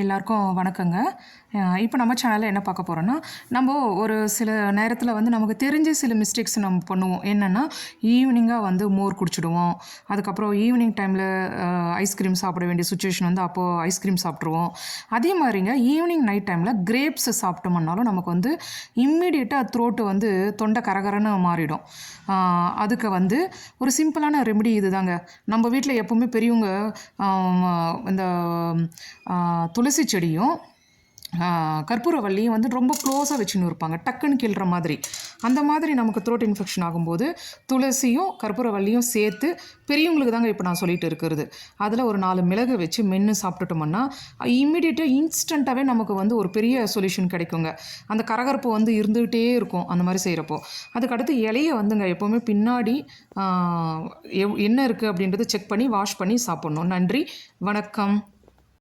எல்லாருக்கும் வணக்கங்க. இப்போ நம்ம சேனலில் என்ன பார்க்க போகிறோன்னா, நம்ம ஒரு சில நேரத்தில் வந்து நமக்கு தெரிஞ்ச சில மிஸ்டேக்ஸ் நம்ம பண்ணுவோம். என்னென்னா, ஈவினிங்காக வந்து மோர் குடிச்சிடுவோம். அதுக்கப்புறம் ஈவினிங் டைமில் ஐஸ்கிரீம் சாப்பிட வேண்டிய சுச்சுவேஷன் வந்து அப்போது ஐஸ்கிரீம் சாப்பிட்ருவோம். அதே மாதிரிங்க ஈவினிங் நைட் டைமில் கிரேப்ஸ் சாப்பிட்டோம்னாலும் நமக்கு வந்து இம்மிடியேட்டாக த்ரோட்டு வந்து தொண்டை கரகரன்னு மாறிடும். அதுக்கு வந்து ஒரு சிம்பிளான ரெமெடி இது தாங்க. நம்ம வீட்டில் எப்போவுமே பெரியவங்க இந்த துளசி செடியும் கற்பூரவல்லியும் வந்து ரொம்ப க்ளோஸாக வச்சுன்னு இருப்பாங்க, டக்குன்னு கிள்ற மாதிரி. அந்த மாதிரி நமக்கு த்ரோட் இன்ஃபெக்ஷன் ஆகும்போது துளசியும் கற்பூரவல்லியும் சேர்த்து பெரியவங்களுக்கு தாங்க இப்போ நான் சொல்லிட்டு இருக்கிறது. அதில் ஒரு 4 மிளகு வச்சு மென்று சாப்பிட்டுட்டோம்னா இம்மிடியேட்டாக இன்ஸ்டண்ட்டாகவே நமக்கு வந்து ஒரு பெரிய சொல்யூஷன் கிடைக்குங்க. அந்த கரகரப்பு வந்து இருந்துகிட்டே இருக்கும் அந்த மாதிரி செய்கிறப்போ. அதுக்கடுத்து இலையை வந்துங்க எப்போவுமே பின்னாடி என்ன இருக்குது அப்படின்றத செக் பண்ணி வாஷ் பண்ணி சாப்பிட்ணும். நன்றி, வணக்கம்.